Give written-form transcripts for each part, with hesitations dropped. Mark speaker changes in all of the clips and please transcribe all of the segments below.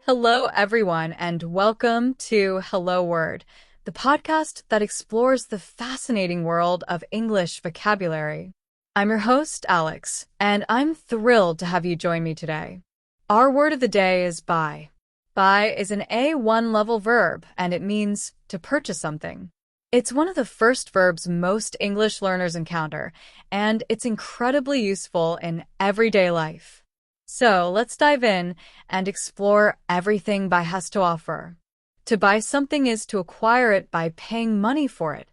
Speaker 1: Hello, everyone, and welcome to Hello Word, the podcast that explores the fascinating world of English vocabulary. I'm your host, Alex, and I'm thrilled to have you join me today. Our word of the day is buy. Buy is an A1 level verb, and it means to purchase something. It's one of the first verbs most English learners encounter, and it's incredibly useful in everyday life. So let's dive in and explore everything buy has to offer. To buy something is to acquire it by paying money for it.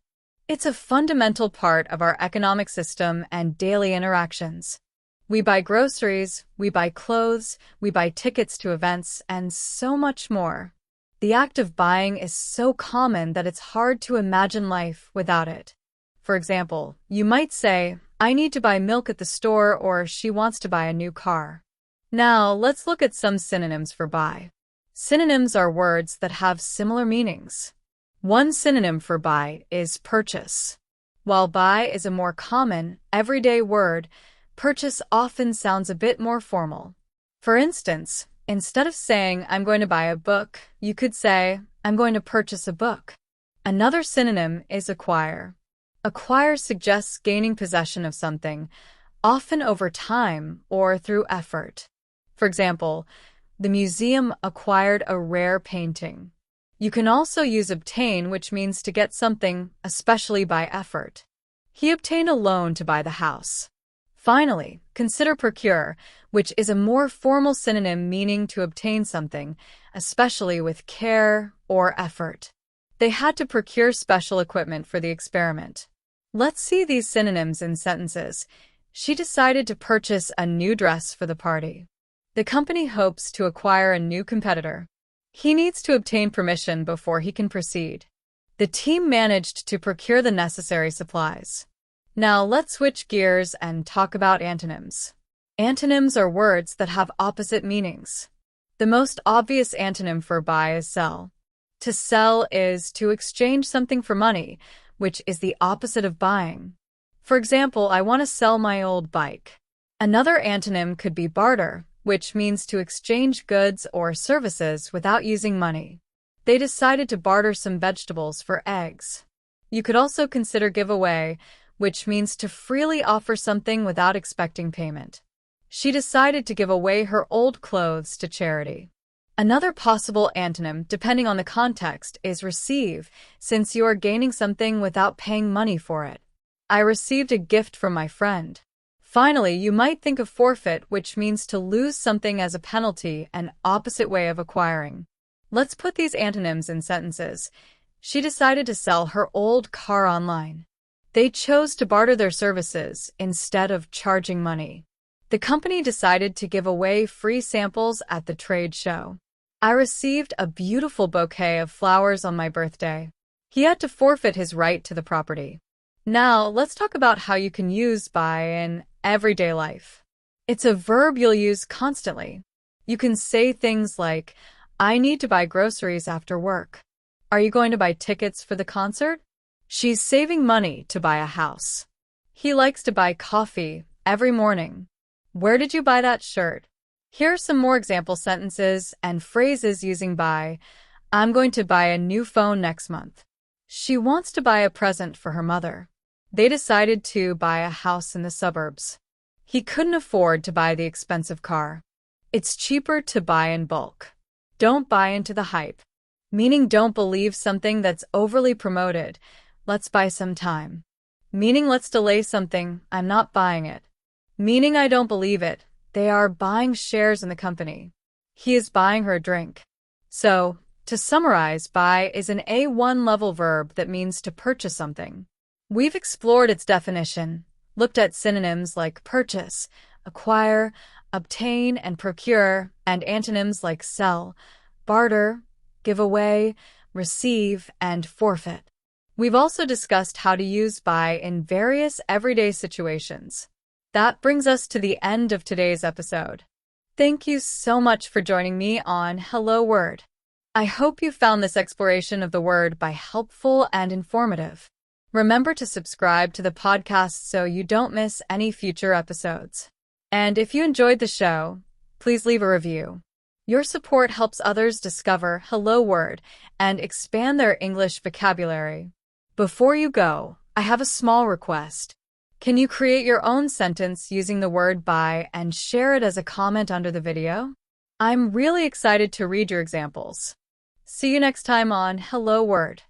Speaker 1: It's a fundamental part of our economic system and daily interactions. We buy groceries, we buy clothes, we buy tickets to events, and so much more. The act of buying is so common that it's hard to imagine life without it. For example, you might say, "I need to buy milk at the store," or "She wants to buy a new car." Now, let's look at some synonyms for buy. Synonyms are words that have similar meanings. One synonym for buy is purchase. While buy is a more common, everyday word, purchase often sounds a bit more formal. For instance, instead of saying, "I'm going to buy a book," you could say, "I'm going to purchase a book." Another synonym is acquire. Acquire suggests gaining possession of something, often over time or through effort. For example, the museum acquired a rare painting. You can also use obtain, which means to get something, especially by effort. He obtained a loan to buy the house. Finally, consider procure, which is a more formal synonym meaning to obtain something, especially with care or effort. They had to procure special equipment for the experiment. Let's see these synonyms in sentences. She decided to purchase a new dress for the party. The company hopes to acquire a new competitor. He needs to obtain permission before he can proceed. The team managed to procure the necessary supplies. Now let's switch gears and talk about antonyms. Antonyms are words that have opposite meanings. The most obvious antonym for buy is sell. To sell is to exchange something for money, which is the opposite of buying. For example, "I want to sell my old bike." Another antonym could be barter, which means to exchange goods or services without using money. They decided to barter some vegetables for eggs. You could also consider give away, which means to freely offer something without expecting payment. She decided to give away her old clothes to charity. Another possible antonym, depending on the context, is receive, since you are gaining something without paying money for it. "I received a gift from my friend." Finally, you might think of forfeit, which means to lose something as a penalty, an opposite way of acquiring. Let's put these antonyms in sentences. She decided to sell her old car online. They chose to barter their services instead of charging money. The company decided to give away free samples at the trade show. "I received a beautiful bouquet of flowers on my birthday." He had to forfeit his right to the property. Now, let's talk about how you can use buy in everyday life. It's a verb you'll use constantly. You can say things like, "I need to buy groceries after work." "Are you going to buy tickets for the concert?" "She's saving money to buy a house." "He likes to buy coffee every morning." "Where did you buy that shirt?" Here are some more example sentences and phrases using buy. "I'm going to buy a new phone next month." "She wants to buy a present for her mother." They decided to buy a house in the suburbs. He couldn't afford to buy the expensive car. It's cheaper to buy in bulk. Don't buy into the hype, meaning don't believe something that's overly promoted. Let's buy some time. Meaning let's delay something. I'm not buying it. Meaning I don't believe it. They are buying shares in the company. He is buying her a drink. So, to summarize, buy is an A1 level verb that means to purchase something. We've explored its definition, looked at synonyms like purchase, acquire, obtain, and procure, and antonyms like sell, barter, give away, receive, and forfeit. We've also discussed how to use buy in various everyday situations. That brings us to the end of today's episode. Thank you so much for joining me on Hello Word. I hope you found this exploration of the word buy helpful and informative. Remember to subscribe to the podcast so you don't miss any future episodes. And if you enjoyed the show, please leave a review. Your support helps others discover Hello Word and expand their English vocabulary. Before you go, I have a small request. Can you create your own sentence using the word by and share it as a comment under the video? I'm really excited to read your examples. See you next time on Hello Word.